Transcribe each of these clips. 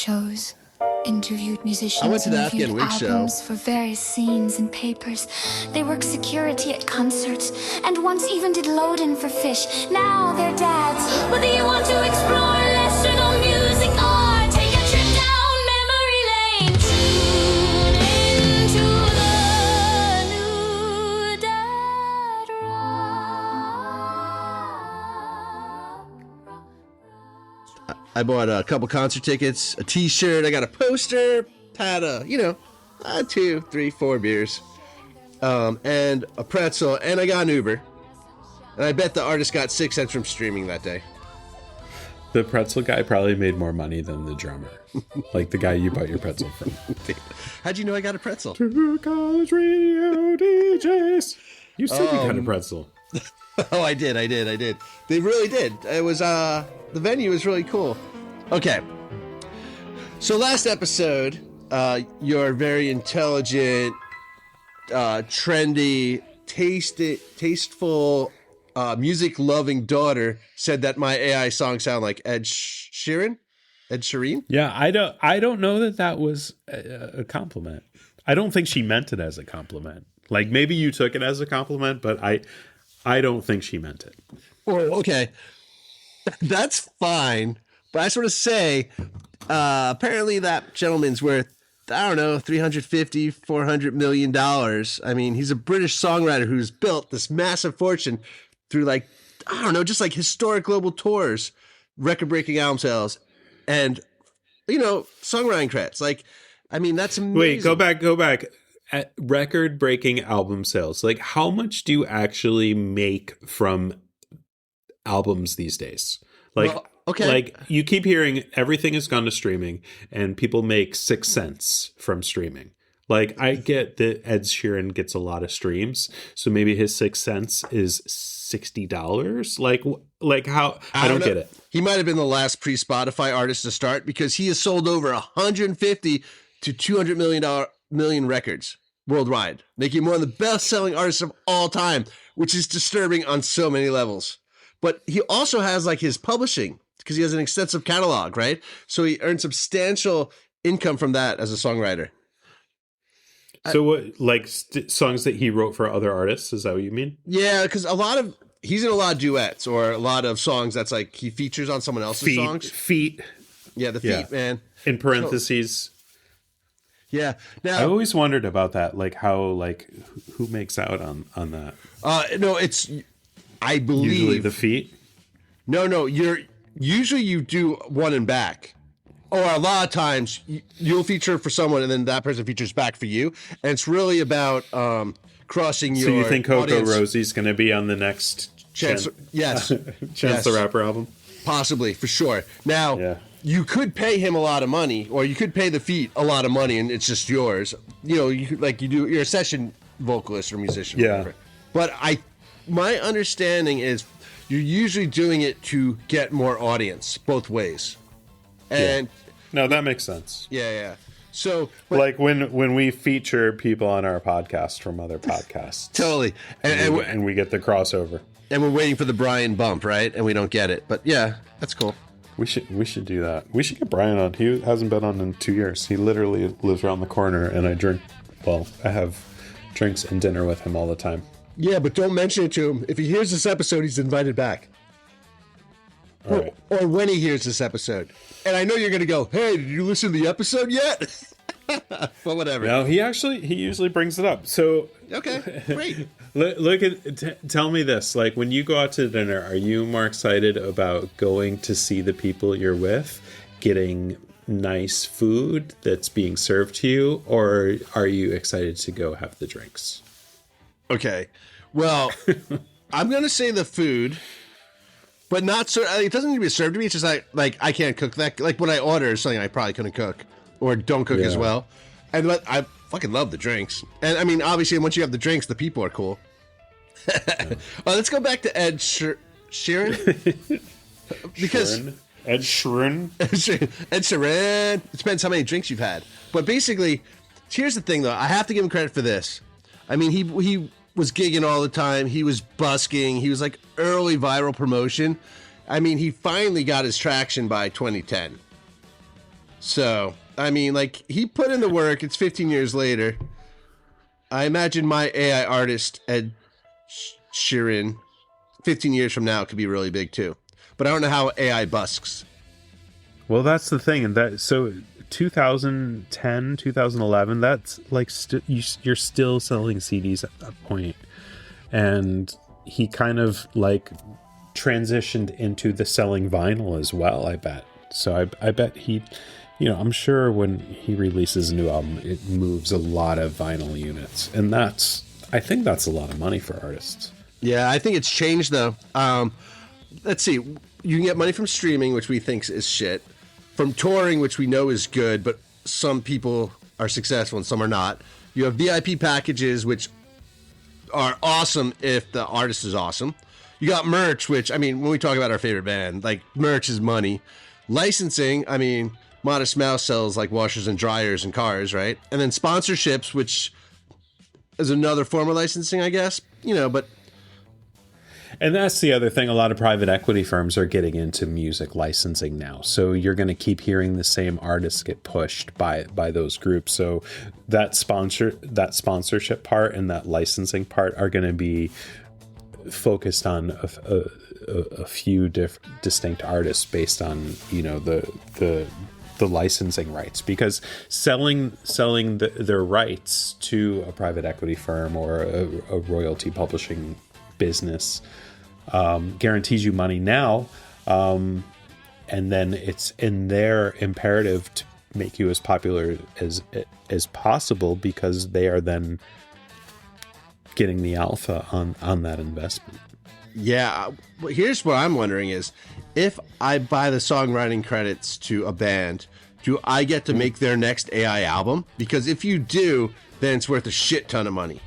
shows, interviewed musicians, I went to the and reviewed Afghan Wig show. albums for various scenes and papers. They worked security at concerts, and once even did load-in for Fish. Now they're dads. Whether you want to explore lesson or music or take a trip down memory lane, tune into the new Dad Rock. I bought a couple concert tickets, a T-shirt. I got a poster. Had a, 2, 3, 4 beers, and a pretzel, and I got an Uber. And I bet the artist got 6 cents from streaming that day. The pretzel guy probably made more money than the drummer, like the guy you bought your pretzel from. How'd you know I got a pretzel? Two college radio DJs. You said you got a pretzel. Oh, I did. They really did. It was, the venue was really cool. Okay. So last episode, your very intelligent, trendy, tasteful, music-loving daughter said that my AI song sounded like Ed Sheeran? Ed Sheeran? Yeah, I don't know that was a compliment. I don't think she meant it as a compliment. Like, maybe you took it as a compliment, but I don't think she meant it. Well, okay. That's fine. But I just want to say, apparently that gentleman's worth, I don't know, $350, $400 million. I mean, he's a British songwriter who's built this massive fortune through, like, I don't know, just like historic global tours, record-breaking album sales, and, songwriting credits. Like, I mean, that's amazing. Wait, go back. At record-breaking album sales, like, how much do you actually make from albums these days? Like, well, okay. Like, you keep hearing everything has gone to streaming and people make 6 cents from streaming. Like, I get that Ed Sheeran gets a lot of streams, so maybe his 6 cents is $60. Like how? I don't get it. He might have been the last pre-Spotify artist to start because he has sold over 150 to $200 million records worldwide, making him one of the best-selling artists of all time, which is disturbing on so many levels. But he also has, like, his publishing, because he has an extensive catalog, right? So he earned substantial income from that as a songwriter. So what, like, songs that he wrote for other artists? Is that what you mean? Yeah, because he's in a lot of duets or a lot of songs that's like he features on someone else's songs. Feet. Yeah, the feet, man. In parentheses. Yeah. Now, I always wondered about that, like how, like, who makes out on that? No, it's, I believe, usually the feet. No, usually you do one and back, or a lot of times you'll feature for someone and then that person features back for you, and it's really about crossing your. So you think Coco audience. Rosie's going to be on the next Chance? Yes, Chance the Rapper album? Possibly, for sure. Now. Yeah. You could pay him a lot of money, or you could pay the feet a lot of money, and it's just yours. You're a session vocalist or musician. Yeah. Whatever. But my understanding is you're usually doing it to get more audience both ways. And no, that makes sense. Yeah. So, like when we feature people on our podcast from other podcasts, totally, and we get the crossover, and we're waiting for the Brian bump, right? And we don't get it, but yeah, that's cool. We should do that. We should get Brian on. He hasn't been on in 2 years. He literally lives around the corner, and I have drinks and dinner with him all the time. Yeah, but don't mention it to him. If he hears this episode, he's invited back. Or when he hears this episode. And I know you're going to go, hey, did you listen to the episode yet? Well, whatever. No, he usually brings it up. So okay, great. Tell me this, like, when you go out to dinner, are you more excited about going to see the people you're with, getting nice food that's being served to you, or are you excited to go have the drinks? Okay, well, I'm going to say the food, but not so. It doesn't need to be served to me. It's just like I can't cook that. Like when I order something I probably couldn't cook or don't cook as well. And I fucking love the drinks. And I mean, obviously, once you have the drinks, the people are cool. Let's go back to Ed Sheeran. Because Ed Sheeran. Ed Sheeran. It depends how many drinks you've had. But basically, here's the thing, though. I have to give him credit for this. I mean, he was gigging all the time. He was busking. He was like early viral promotion. I mean, he finally got his traction by 2010. So, I mean, like, he put in the work. It's 15 years later. I imagine my AI artist, Ed Sheeran, 15 years from now could be really big too. But I don't know how AI busks. Well, that's the thing. And that, so 2010, 2011, that's like, you're still selling CDs at that point. And he kind of like transitioned into the selling vinyl as well, I bet. So I bet he, you know, I'm sure when he releases a new album, it moves a lot of vinyl units. And I think that's a lot of money for artists. Yeah, I think it's changed though. Let's see. You can get money from streaming, which we think is shit. From touring, which we know is good, but some people are successful and some are not. You have VIP packages, which are awesome if the artist is awesome. You got merch, which, I mean, when we talk about our favorite band, like, merch is money. Licensing, I mean, Modest Mouse sells like washers and dryers and cars, right? And then sponsorships, which is another form of licensing, I guess, you know, but. And that's the other thing. A lot of private equity firms are getting into music licensing now. So you're going to keep hearing the same artists get pushed by those groups. So that sponsorship part and that licensing part are going to be focused on a few distinct artists based on, you know, the licensing rights, because selling their rights to a private equity firm or a royalty publishing business guarantees you money now, and then it's in their imperative to make you as popular as possible, because they are then getting the alpha on that investment. Yeah, here's what I'm wondering is, if I buy the songwriting credits to a band, do I get to make their next AI album? Because if you do, then it's worth a shit ton of money.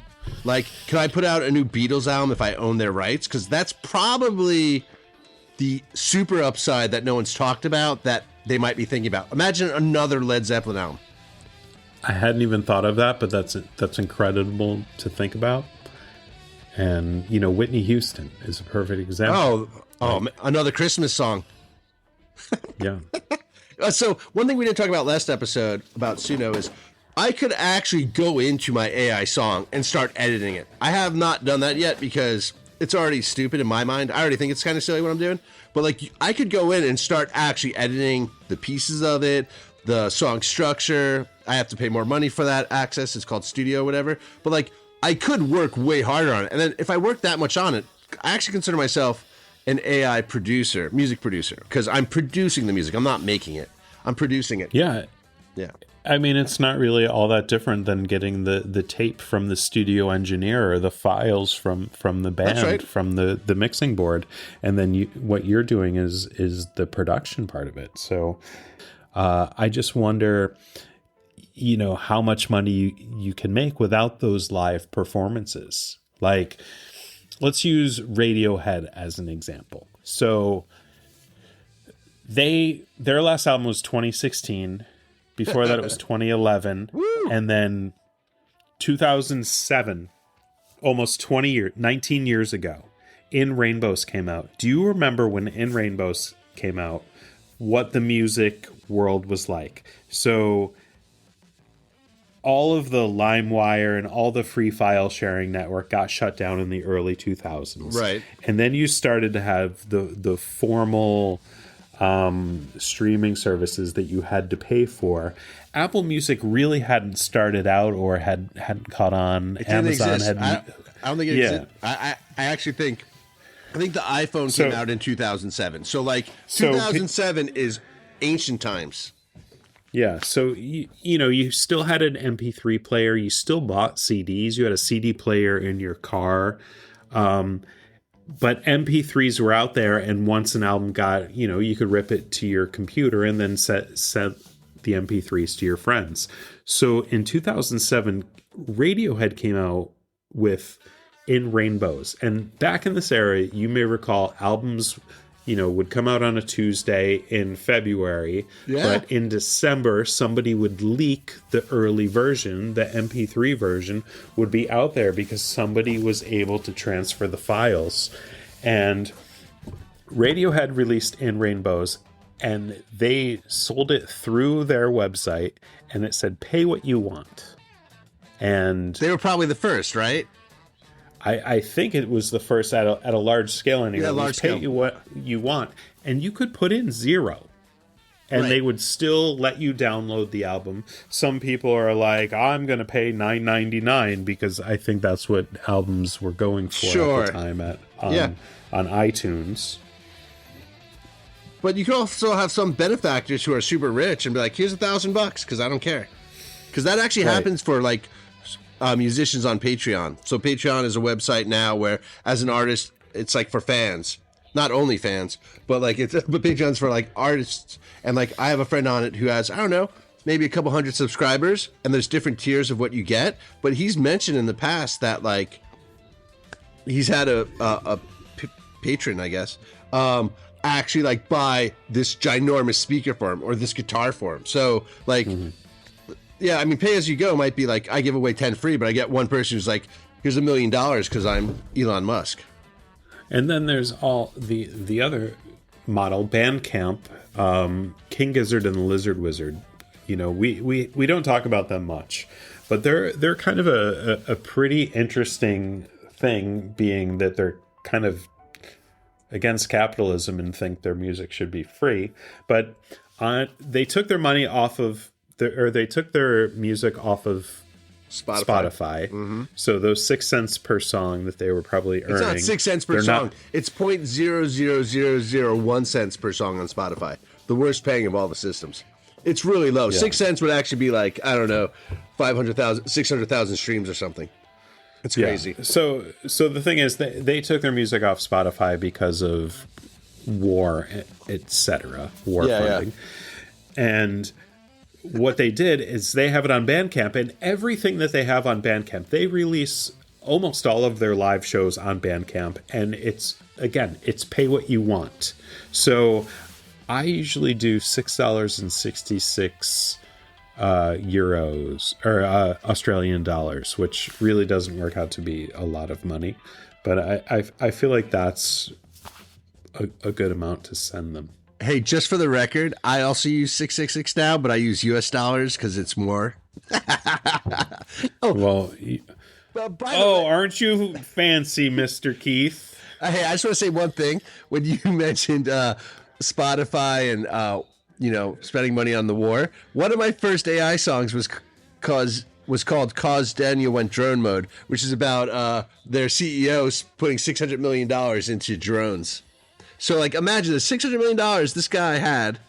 Like, can I put out a new Beatles album if I own their rights? Because that's probably the super upside that no one's talked about that they might be thinking about. Imagine another Led Zeppelin album. I hadn't even thought of that, but that's incredible to think about. And, you know, Whitney Houston is a perfect example. Another Christmas song. Yeah. So one thing we didn't talk about last episode about Suno is I could actually go into my AI song and start editing it. I have not done that yet because it's already stupid in my mind. I already think it's kind of silly what I'm doing. But like, I could go in and start actually editing the pieces of it, the song structure. I have to pay more money for that access. It's called Studio or whatever. But like, I could work way harder on it. And then if I work that much on it, I actually consider myself an AI producer, music producer, because I'm producing the music. I'm not making it. I'm producing it. Yeah. Yeah. I mean, it's not really all that different than getting the tape from the studio engineer or the files from the band, right, from the mixing board. And then what you're doing is the production part of it. So I just wonder, you know, how much money you can make without those live performances. Like, let's use Radiohead as an example. So their last album was 2016. Before that, it was 2011. Woo! And then 2007, almost 19 years ago, In Rainbows came out. Do you remember when In Rainbows came out, what the music world was like? So all of the LimeWire and all the free file sharing network got shut down in the early 2000s. Right. And then you started to have the formal streaming services that you had to pay for. Apple Music really hadn't started out or hadn't caught on. Amazon had. I don't think it existed. I actually think the iPhone came out in 2007. So like 2007 is ancient times. Yeah, so you know, you still had an MP3 player, you still bought CDs, you had a CD player in your car. But MP3s were out there, and once an album got, you know, you could rip it to your computer and then send the MP3s to your friends. So in 2007, Radiohead came out with In Rainbows. And back in this era, you may recall albums, you know, would come out on a Tuesday in February. Yeah. But in December, somebody would leak the early version, the MP3 version would be out there because somebody was able to transfer the files. And Radiohead released In Rainbows and they sold it through their website, and it said, pay what you want. And they were probably the first, right? I think it was the first at a large scale. And yeah, large scale. Pay you what you want. And you could put in 0. And they would still let you download the album. Some people are like, I'm going to pay $9.99 because I think that's what albums were going for at the time on iTunes. But you can also have some benefactors who are super rich and be like, here's $1,000 because I don't care. Because that actually happens for like musicians on Patreon. So Patreon is a website now where, as an artist, it's like for fans, not only fans, but like but Patreon's for like artists. And like I have a friend on it who has, I don't know, maybe a couple hundred subscribers, and there's different tiers of what you get. But he's mentioned in the past that like he's had a patron, I guess, actually like buy this ginormous speaker for him or this guitar for him. So like. Yeah, I mean, pay as you go might be like, I give away 10 free, but I get one person who's like, here's $1 million because I'm Elon Musk. And then there's all the other model, Bandcamp, King Gizzard and the Lizard Wizard. You know, we don't talk about them much, but they're kind of a pretty interesting thing, being that they're kind of against capitalism and think their music should be free. But they took their money off of they took their music off of Spotify. Mm-hmm. So those 6 cents per song that they were probably earning. It's not 6 cents per song. It's 0.00001 cents per song on Spotify. The worst paying of all the systems. It's really low. Yeah. 6 cents would actually be like, I don't know, 600,000 streams or something. It's crazy. Yeah. So the thing is, they took their music off Spotify because of war, etc. War funding. And what they did is they have it on Bandcamp, and everything that they have on Bandcamp, they release almost all of their live shows on Bandcamp, and it's pay what you want. So I usually do $6.66 euros or Australian dollars, which really doesn't work out to be a lot of money, but I feel like that's a good amount to send them. Hey, just for the record, I also use 666 now, but I use US dollars because it's more. Aren't you fancy, Mr. Keith? Hey, I just want to say one thing. When you mentioned Spotify and spending money on the war, one of my first AI songs was called "Cause Daniel Went Drone Mode," which is about their CEO putting $600 million into drones. So, like, imagine the $600 million this guy had,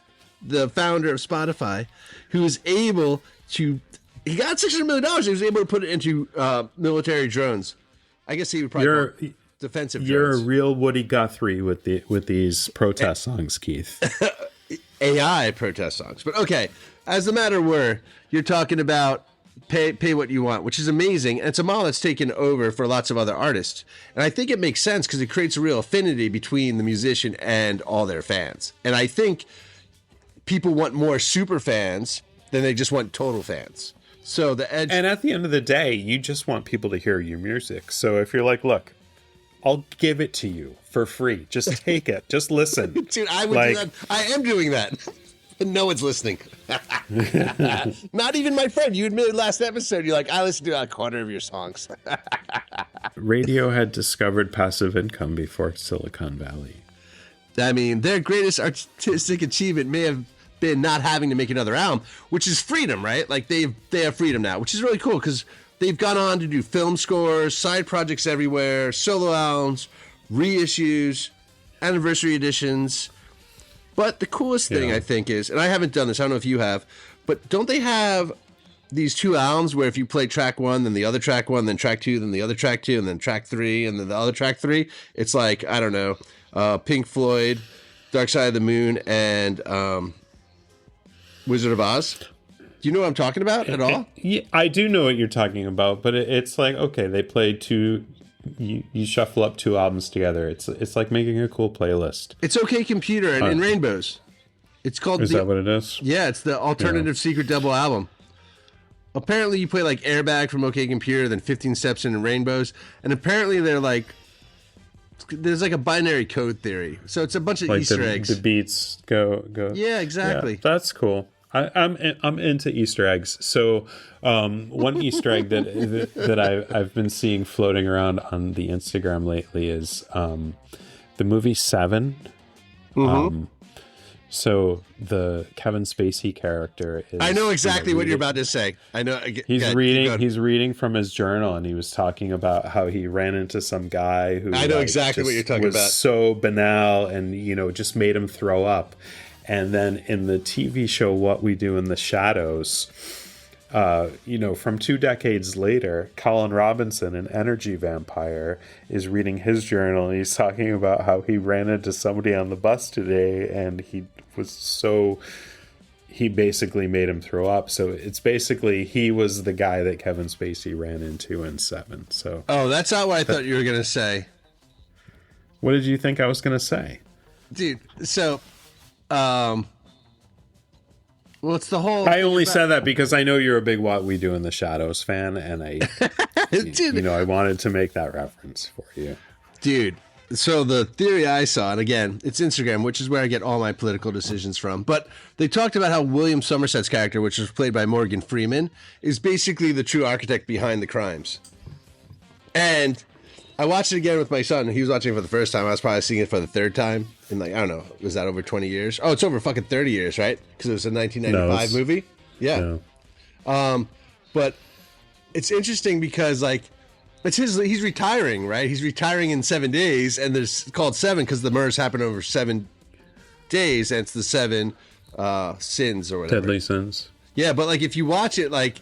the founder of Spotify, who was able to... He got $600 million. He was able to put it into military drones. I guess he would probably defensive drones. You're a real Woody Guthrie with these protest songs, Keith. AI protest songs. But, okay, as the matter were, you're talking about pay what you want, which is amazing. And it's a model that's taken over for lots of other artists. And I think it makes sense because it creates a real affinity between the musician and all their fans. And I think people want more super fans than they just want total fans. So and at the end of the day, you just want people to hear your music. So if you're like, look, I'll give it to you for free. Just take it. Just listen. Dude, I would do that. I am doing that. And no one's listening. Not even my friend. You admitted last episode, you're like, I listened to a quarter of your songs. Radio had discovered passive income before Silicon Valley. I mean, their greatest artistic achievement may have been not having to make another album, which is freedom, right? Like they have freedom now, which is really cool because they've gone on to do film scores, side projects everywhere, solo albums, reissues, anniversary editions. But the coolest thing, I think, is, and I haven't done this, I don't know if you have, but don't they have these two albums where if you play track one, then the other track one, then track two, then the other track two, and then track three, and then the other track three? It's like, I don't know, Pink Floyd, Dark Side of the Moon, and Wizard of Oz. Do you know what I'm talking about at all? Yeah, I do know what you're talking about, but it's like, okay, they played two... You shuffle up two albums together. It's like making a cool playlist. It's OK Computer and In Rainbows. It's called. Is that what it is? Yeah, it's the alternative secret double album. Apparently, you play like Airbag from OK Computer, then 15 Steps in Rainbows, and apparently they're like there's like a binary code theory. So it's a bunch of Like Easter eggs. The beats go. Yeah, exactly. Yeah, that's cool. I'm into Easter eggs. So one Easter egg that I've been seeing floating around on the Instagram lately is the movie Seven. So the Kevin Spacey character is. I know exactly what you're about to say. I know. He's reading. He's reading from his journal, and he was talking about how he ran into some guy who. I know exactly what you're talking about. So banal, and just made him throw up. And then in the TV show What We Do in the Shadows, from 2 decades later, Colin Robinson, an energy vampire, is reading his journal, and he's talking about how he ran into somebody on the bus today, and he basically made him throw up. So it's basically he was the guy that Kevin Spacey ran into in Seven. So that's not what I thought you were gonna say. What did you think I was gonna say, dude? So. Well, it's the whole. I only said that because I know you're a big What We Do in the Shadows fan, and I wanted to make that reference for you, dude. So the theory I saw, and again, it's Instagram, which is where I get all my political decisions from. But they talked about how William Somerset's character, which was played by Morgan Freeman, is basically the true architect behind the crimes. And I watched it again with my son. He was watching it for the first time. I was probably seeing it for the third time. In I don't know, was that over 20 years? Oh, it's over fucking 30 years, right? Because it was a 1995 movie. Yeah. No. But it's interesting because he's retiring, right? He's retiring in 7 days, and there's called 7 because the murders happen over 7 days, and it's the 7 sins or whatever. Deadly sins. Yeah, but if you watch it, I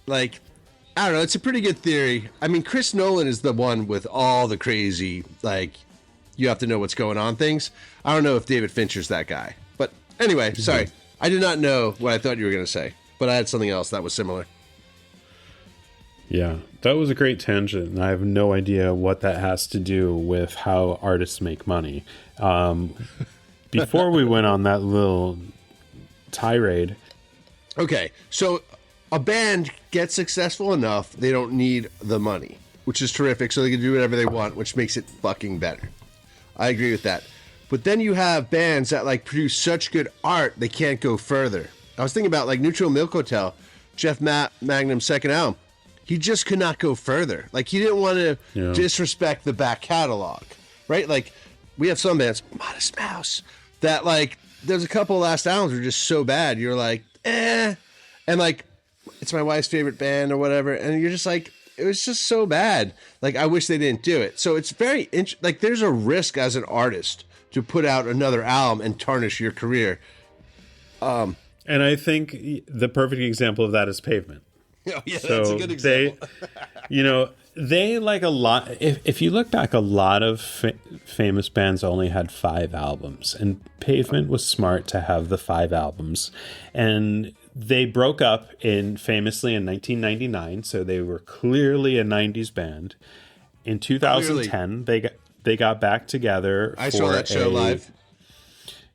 don't know, it's a pretty good theory. I mean, Chris Nolan is the one with all the crazy, you have to know what's going on things. I don't know if David Fincher's that guy. But anyway, sorry. I did not know what I thought you were going to say, but I had something else that was similar. Yeah, that was a great tangent, and I have no idea what that has to do with how artists make money. Before we went on that little tirade. Okay, so a band gets successful enough, they don't need the money, which is terrific, so they can do whatever they want, which makes it fucking better. I agree with that. But then you have bands that produce such good art, they can't go further. I was thinking about Neutral Milk Hotel, Jeff Magnum's second album. He just could not go further. He didn't want to disrespect the back catalog, right? We have some bands, Modest Mouse, that there's a couple of last albums were just so bad. You're eh. And it's my wife's favorite band or whatever. And you're just it was just so bad. I wish they didn't do it. So it's very there's a risk as an artist to put out another album and tarnish your career. And I think the perfect example of that is Pavement. Oh, yeah, so that's a good example. They a lot. If you look back, a lot of famous bands only had 5 albums, and Pavement was smart to have the 5 albums, and they broke up famously in 1999, so they were clearly a 90s band. In 2010, they got back together. I saw that show live.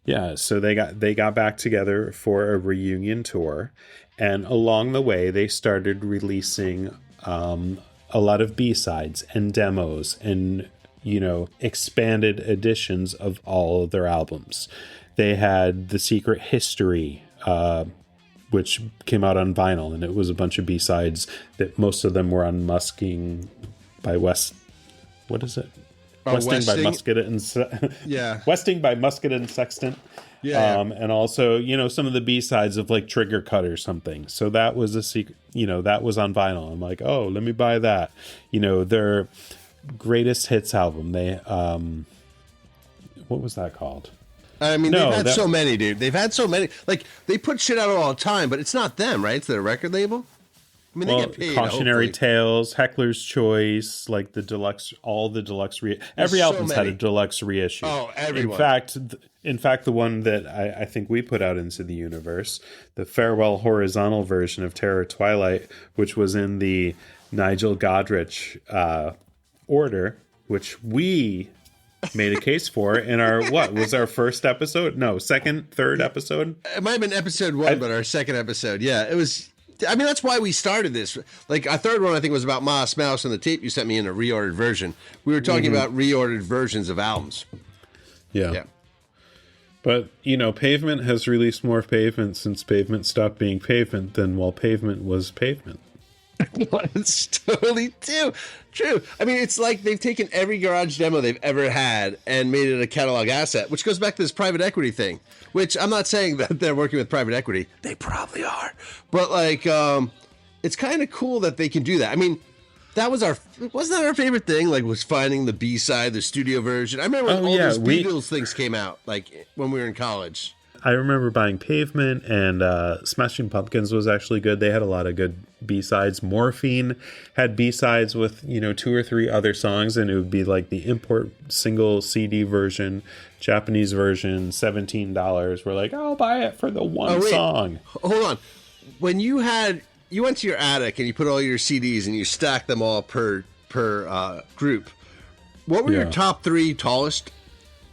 Yeah, so they got back together for a reunion tour, and along the way they started releasing a lot of B-sides and demos and expanded editions of all of their albums. They had The Secret History, which came out on vinyl, and it was a bunch of B-sides that most of them were on Musking by West. What is it? Westing by Musket and yeah. Westing by Musket and Sextant. Yeah. And also, some of the B-sides of Trigger Cut or something. So that was a secret, that was on vinyl. I'm oh, let me buy that. Their greatest hits album. They, what was that called? I mean, they've had so many, dude. They've had so many. They put shit out all the time, but it's not them, right? It's their record label. I mean, they get paid. Cautionary Tales, Heckler's Choice, the deluxe, all the deluxe every album's had a deluxe reissue. Oh, everyone. In fact, the one that I think we put out into the universe, the Farewell Horizontal version of Terror Twilight, which was in the Nigel Godrich order, which we made a case for in our our first episode? No, second, third episode. It might have been episode 1, but our second episode. Yeah, it was. I mean, that's why we started this. Like, our third one, I think, was about Mouse, and the tape you sent me in a reordered version. We were talking about reordered versions of albums. Yeah. But, Pavement has released more Pavement since Pavement stopped being Pavement than while Pavement was Pavement. It's totally true. I mean, it's like they've taken every garage demo they've ever had and made it a catalog asset, which goes back to this private equity thing, which I'm not saying that they're working with private equity. They probably are. But, like, it's kind of cool that they can do that. I mean, wasn't that our favorite thing? Like, was finding the B-side, the studio version. I remember when all those Beatles things came out, like, when we were in college. I remember buying Pavement, and Smashing Pumpkins was actually good. They had a lot of good B-sides. Morphine had B-sides with, 2 or 3 other songs, and it would be like the import single CD version, Japanese version, $17. We're like, I'll buy it for the one song. Hold on. When you went to your attic and you put all your CDs and you stacked them all per group, what were your top 3 tallest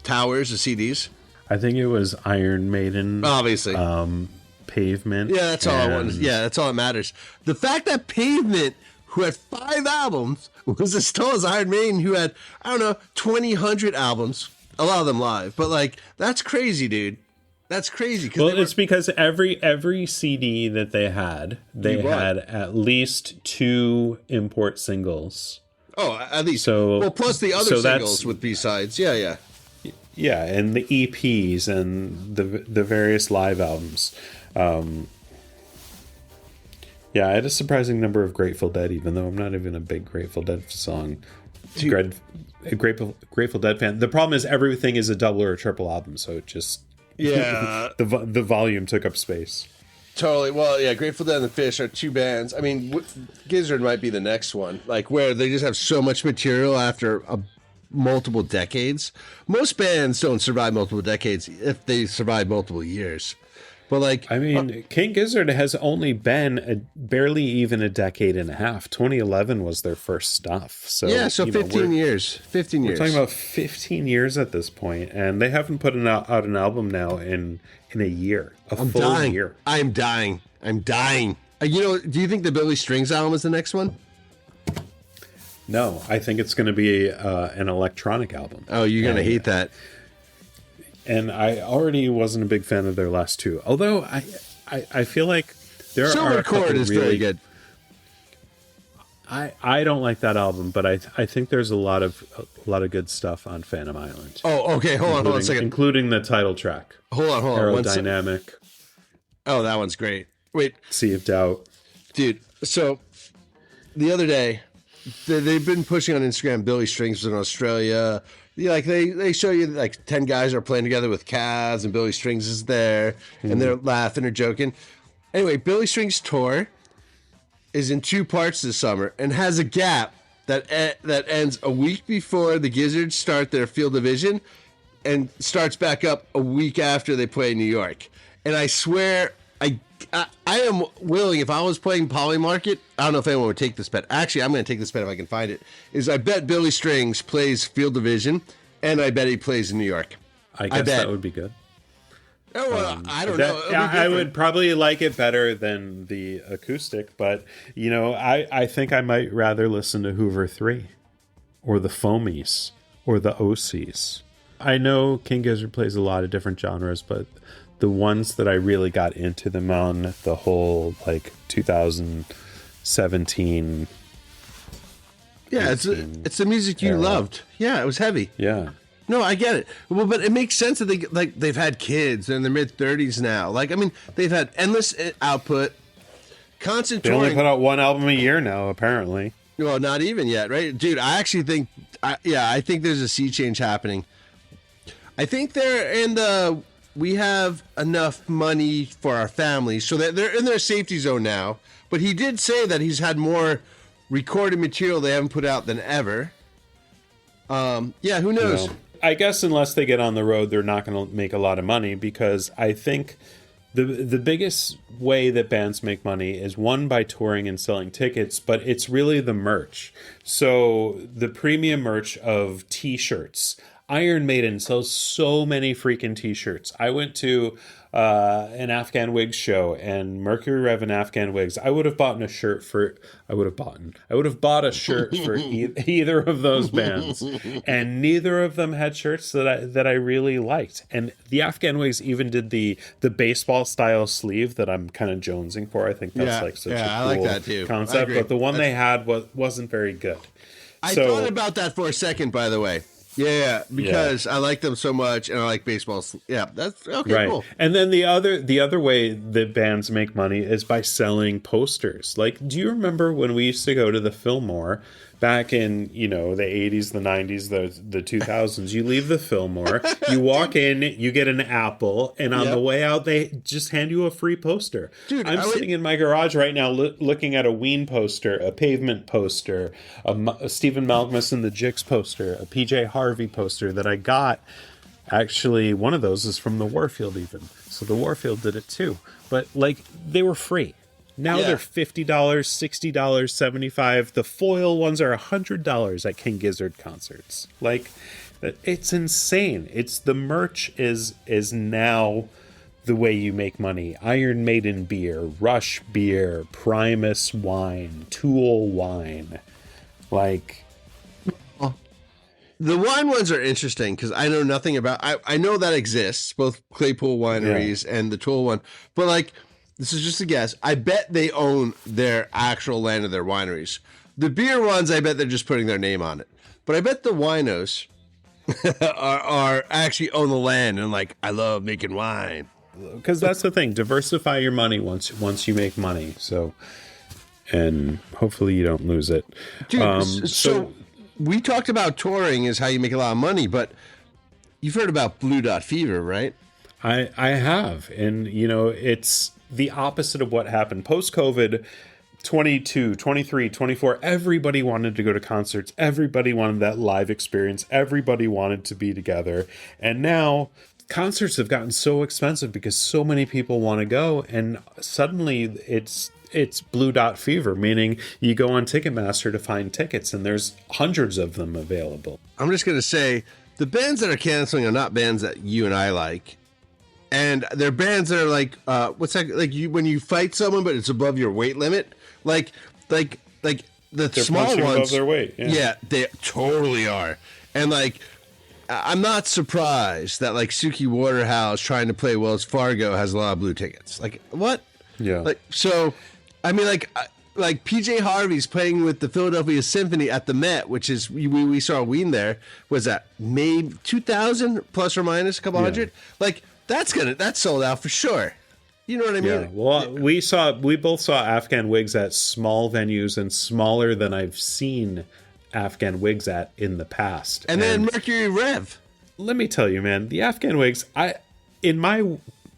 towers of CDs? I think it was Iron Maiden. Obviously. Pavement. Yeah, that's all I wanted. Yeah, that's all that matters. The fact that Pavement, who had 5 albums, was as tall as Iron Maiden, who had, 2,000 albums, a lot of them live. But, like, that's crazy, dude. That's crazy. Well, it's because every CD that they had at least 2 import singles. Oh, at least. Plus the other singles with B-sides. Yeah. Yeah, and the EPs and the various live albums. I had a surprising number of Grateful Dead, even though I'm not even a big Grateful Dead Grateful Dead fan. The problem is everything is a double or a triple album, so it just the volume took up space. Totally. Well, yeah, Grateful Dead and the Fish are 2 bands. I mean, Gizzard might be the next one, like where they just have so much material after multiple decades. Most bands don't survive multiple decades if they survive multiple years. But, like, I mean, King Gizzard has only been barely even a decade and a half. 2011 was their first stuff. So 15 years. 15 years. We're talking about 15 years at this point, and they haven't put out an album now in a year. I'm dying. Do you think the Billy Strings album is the next one? No, I think it's going to be an electronic album. Oh, you're going to hate that. And I already wasn't a big fan of their last 2. Although I feel like there Silver are a couple Cord is very good. I don't like that album, but I think there's a lot of good stuff on Phantom Island. Oh, okay. Hold on a second. Including the title track. Hold on. Aerodynamic. Oh, that one's great. Wait. Sea of Doubt. Dude, so the other day, they've been pushing on Instagram. Billy Strings was in Australia. Yeah, like they show you like 10 guys are playing together with calves, and Billy Strings is there, and they're laughing or joking. Anyway, Billy Strings' tour is in 2 parts this summer and has a gap that ends a week before the Gizzards start their field division and starts back up a week after they play New York. And I swear, I am willing, if I was playing Polymarket, I don't know if anyone would take this bet. Actually, I'm going to take this bet if I can find it. I bet Billy Strings plays Field Division, and I bet he plays in New York. I guess that would be good. Oh, well, I don't know. I would probably like it better than the acoustic, but, I think I might rather listen to Hoover 3 or the Foamies or the OCs. I know King Gizzard plays a lot of different genres, but the ones that I really got into them on, the whole, 2017... Yeah, it's the music you loved. Yeah, it was heavy. Yeah. No, I get it. Well, but it makes sense that they've had kids. They're in their mid-30s now. They've had endless output, constant touring. They only put out 1 album a year now, apparently. Well, not even yet, right? Dude, I actually think, I think there's a sea change happening. I think we have enough money for our families so that they're in their safety zone now. But he did say that he's had more recorded material they haven't put out than ever. Who knows? I guess unless they get on the road, they're not going to make a lot of money, because I think the biggest way that bands make money is, one, by touring and selling tickets, but it's really the merch. So the premium merch of T-shirts, Iron Maiden sells so many freaking t-shirts. I went to an Afghan Wigs show, and Mercury Rev and Afghan Wigs. I would have bought a shirt for either of those bands, and neither of them had shirts that I really liked. And the Afghan Wigs even did the baseball style sleeve that I'm kind of jonesing for. I think that's such a cool I like that too. Concept, but the one they had wasn't very good. I thought about that for a second, by the way. Yeah, because I like them so much, and I like baseball. Yeah, that's okay. Right. Cool. And then the other way that bands make money is by selling posters. Like, do you remember when we used to go to the Fillmore back in, the 80s, the 90s, the 2000s? You leave the Fillmore, you walk in, you get an apple, and on the way out, they just hand you a free poster. Dude, I'm sitting in my garage right now looking at a Ween poster, a Pavement poster, a Stephen Malkmus and the Jicks poster, a PJ Harvey poster that I got. Actually, one of those is from the Warfield even. So the Warfield did it too. But, they were free. Now they're $50, $60, $75. The foil ones are $100 at King Gizzard concerts. It's insane. It's the merch is now the way you make money. Iron Maiden beer, Rush beer, Primus wine, Tool wine. The wine ones are interesting because I know nothing about. I know that exists, both Claypool wineries and the Tool one, but this is just a guess. I bet they own their actual land of their wineries. The beer ones, I bet they're just putting their name on it. But I bet the winos are actually own the land and I love making wine. Because that's the thing. Diversify your money once you make money. So, and hopefully you don't lose it. Dude, so we talked about touring is how you make a lot of money, but you've heard about Blue Dot Fever, right? I have. And, it's the opposite of what happened post-COVID. 22, 23, 24, everybody wanted to go to concerts. Everybody wanted that live experience. Everybody wanted to be together. And now concerts have gotten so expensive because so many people want to go. And suddenly it's Blue Dot Fever, meaning you go on Ticketmaster to find tickets, and there's hundreds of them available. I'm just going to say the bands that are canceling are not bands that you and I like. And they're bands that are what's that? When you fight someone, but it's above your weight limit. The They're small punching ones. above their weight. Yeah, they totally are. And I'm not surprised that Suki Waterhouse trying to play Wells Fargo has a lot of blue tickets. What? Yeah. So, I mean, PJ Harvey's playing with the Philadelphia Symphony at the Met, which is we saw Ween there. Was that maybe 2,000 plus or minus a couple hundred? That's sold out for sure. You know what I mean? Yeah. Well, we both saw Afghan Wigs at small venues and smaller than I've seen Afghan Wigs at in the past. And then Mercury Rev. Let me tell you, man, the Afghan Wigs, in my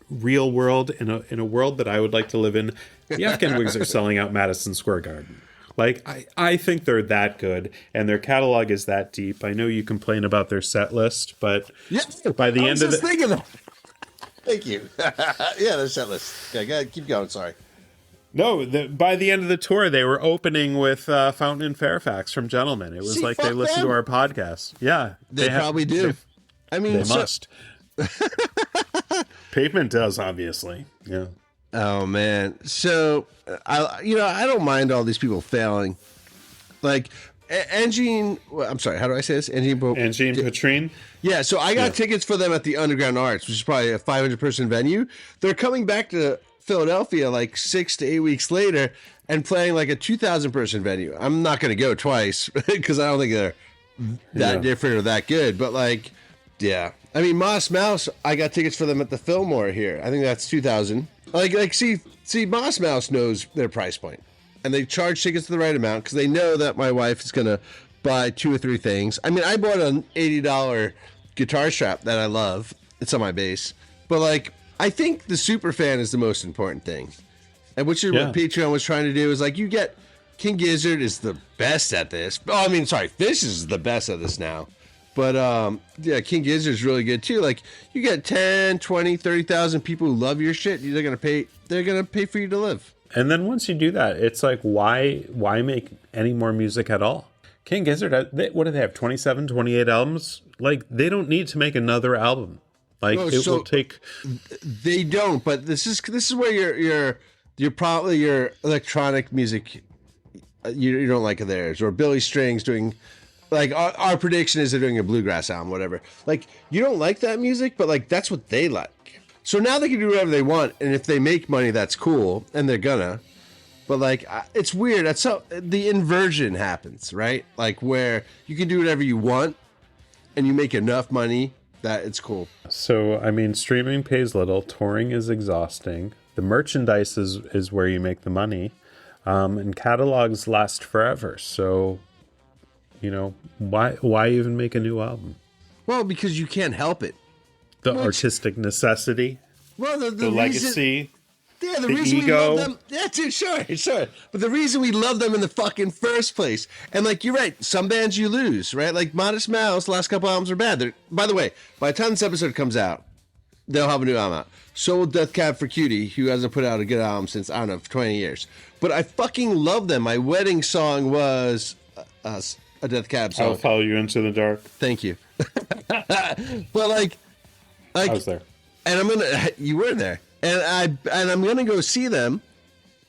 real world, in a world that I would like to live in, the Afghan Wigs are selling out Madison Square Garden. I think they're that good, and their catalog is that deep. I know you complain about their set list, but by the end of the... thinking that. Thank you. Yeah, their set list. Okay, keep going. Sorry. No, by the end of the tour, they were opening with Fountain and Fairfax from Gentlemen. It was they listened to our podcast. Yeah. They probably do. They must. Pavement does, obviously. Yeah. Oh, man. So, I don't mind all these people failing. Engine, I'm sorry, how do I say this? Engine Patrine? Yeah, so I got tickets for them at the Underground Arts, which is probably a 500-person venue. They're coming back to Philadelphia 6 to 8 weeks later and playing a 2,000-person venue. I'm not going to go twice because I don't think they're that different or that good. But I mean, Moss Mouse, I got tickets for them at the Fillmore here. I think that's 2,000. See, Moss Mouse knows their price point. And they charge tickets to the right amount because they know that my wife is going to buy 2 or 3 things. I mean, I bought an $80 guitar strap that I love. It's on my bass. But I think the super fan is the most important thing. And which is what Patreon was trying to do is you get King Gizzard is the best at this. Oh, I mean, sorry, Fish is the best at this now. But King Gizzard is really good too. You get 10, 20, 30,000 people who love your shit. They're going to pay for you to live. And then once you do that, it's why make any more music at all? King Gizzard, what do they have? 27, 28 albums? Like, they don't need to make another album. Like, No, it will take. They don't, but this is where you're probably your electronic music. You don't like theirs, or Billy Strings doing. Like our prediction is they're doing a bluegrass album, whatever. Like, you don't like that music, but like that's what they like. So now they can do whatever they want, and if they make money, that's cool, and they're gonna. But like, it's weird. That's how the inversion happens, right? Like where you can do whatever you want, and you make enough money that it's cool. So I mean, streaming pays little. Touring is exhausting. The merchandise is where you make the money, and catalogs last forever. So, you know, why even make a new album? Well, because you can't help it. The artistic necessity. Well, the reason, legacy. Yeah, the the reason ego. we love them. Yeah, dude, sure. But the reason we love them in the fucking first place. And like, you're right. Some bands you lose, right? Like Modest Mouse, the last couple albums are bad. By the way, by the time this episode comes out, they'll have a new album out. So will Death Cab for Cutie, who hasn't put out a good album since, I don't know, 20 years. But I fucking love them. My wedding song was a Death Cab song. I'll follow you into the dark. Thank you. But like I was there. And you were there. And I'm gonna go see them.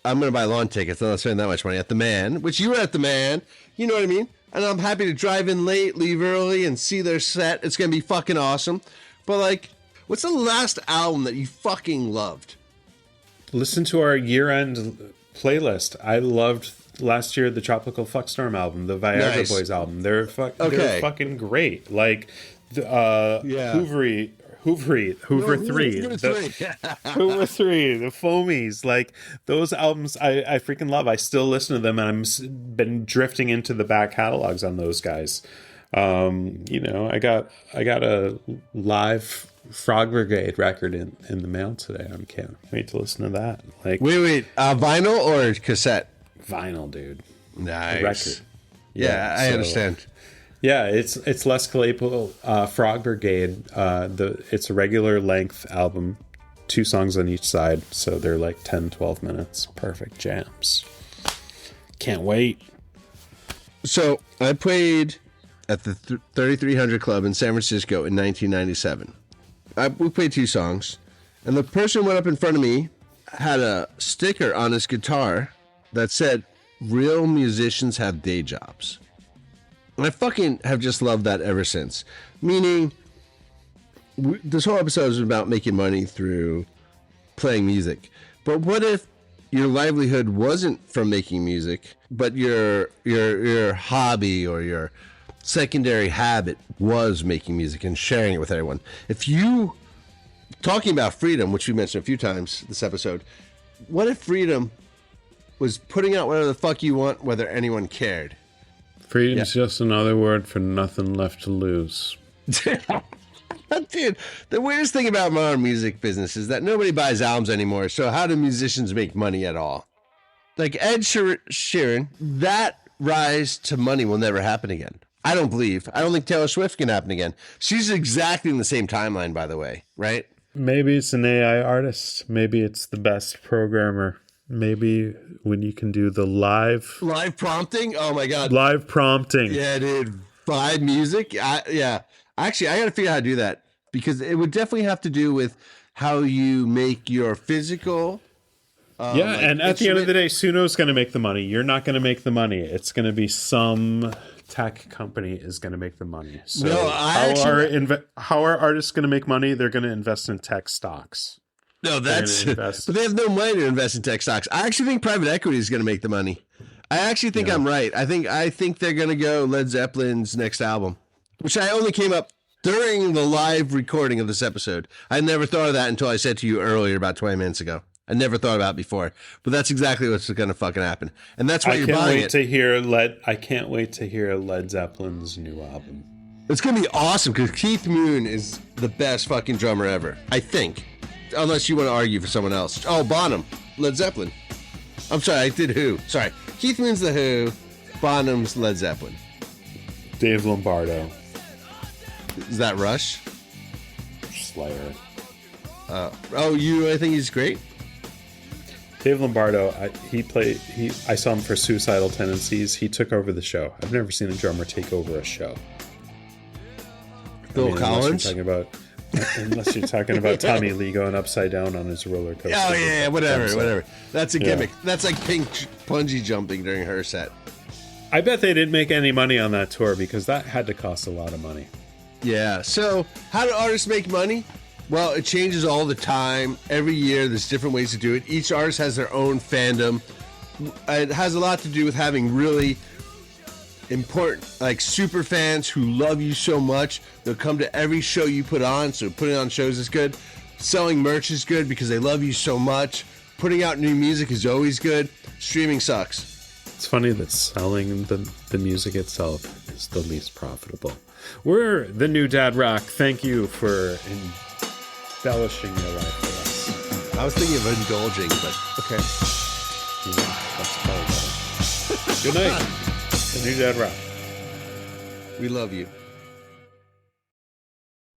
I'm gonna buy lawn tickets. I'm not spending that much money at the Man, which you were at the Man. You know what I mean? And I'm happy to drive in late, leave early, and see their set. It's gonna be fucking awesome. But like, what's the last album that you fucking loved? Listen to our year-end playlist. I loved last year the Tropical Fuckstorm album, the Viagra Boys album. They're fucking great. Like Hoover 3, Hoover 3, the Foamies, like those albums I freaking love. I still listen to them, and I'm been drifting into the back catalogs on those guys. You know, I got a live Frog Brigade record in the mail today. I can't wait to listen to that. Like, wait, vinyl or cassette? Vinyl, dude. Nice. Record. Yeah, I understand. Yeah, it's Les Claypool, Frog Brigade. It's a regular length album, 2 songs on each side, so they're like 10, 12 minutes. Perfect jams. Can't wait. So I played at the 3300 Club in San Francisco in 1997. We played 2 songs, and the person went up in front of me, had a sticker on his guitar that said, "Real musicians have day jobs." And I fucking have just loved that ever since. Meaning, this whole episode is about making money through playing music. But what if your livelihood wasn't from making music, but your hobby or your secondary habit was making music and sharing it with everyone? If you, talking about freedom, which we mentioned a few times this episode, what if freedom was putting out whatever the fuck you want, whether anyone cared? Freedom's just another word for nothing left to lose. Dude, the weirdest thing about modern music business is that nobody buys albums anymore, so how do musicians make money at all? Like Ed Sheeran, that rise to money will never happen again. I don't think Taylor Swift can happen again. She's exactly in the same timeline, by the way, right? Maybe it's an AI artist. Maybe it's the best programmer. Maybe when you can do the live prompting. Oh my god, live prompting. Yeah, dude, vibe music. Yeah, actually, I gotta figure out how to do that, because it would definitely have to do with how you make your physical. And at the end of the day, Suno's going to make the money. You're not going to make the money. It's going to be some tech company is going to make the money. So no, how are artists going to make money? They're going to invest in tech stocks. No, but they have no money to invest in tech stocks. I actually think private equity is going to make the money. I actually think I'm right. I think they're going to go Led Zeppelin's next album, which I only came up during the live recording of this episode. I never thought of that until I said to you earlier about 20 minutes ago. I never thought about it before, but that's exactly what's going to fucking happen, and that's why you're buying it. I can't wait to hear Led Zeppelin's new album. It's going to be awesome because Keith Moon is the best fucking drummer ever, I think. Unless you want to argue for someone else. Oh, Bonham, Led Zeppelin. I'm sorry, I did Who. Sorry, Keith Moon's the Who, Bonham's Led Zeppelin. Dave Lombardo. Is that Rush? Slayer. I think he's great. Dave Lombardo, I saw him for Suicidal Tendencies. He took over the show. I've never seen a drummer take over a show. Phil Collins? Unless you're talking about Tommy Lee going upside down on his roller coaster. Oh, yeah, whatever. That's a gimmick. That's like Pink bungee jumping during her set. I bet they didn't make any money on that tour because that had to cost a lot of money. Yeah. So how do artists make money? Well, it changes all the time. Every year, there's different ways to do it. Each artist has their own fandom. It has a lot to do with having really important, like, super fans who love you so much. They'll come to every show you put on. So putting on shows is good. Selling merch is good because they love you so much. Putting out new music is always good. Streaming sucks. It's funny that selling the music itself is the least profitable. We're the New Dad Rock. Thank you for embellishing your life with us. I was thinking of indulging, but okay. Yeah, that's probably better. Good night. The New Dad Rock. We love you.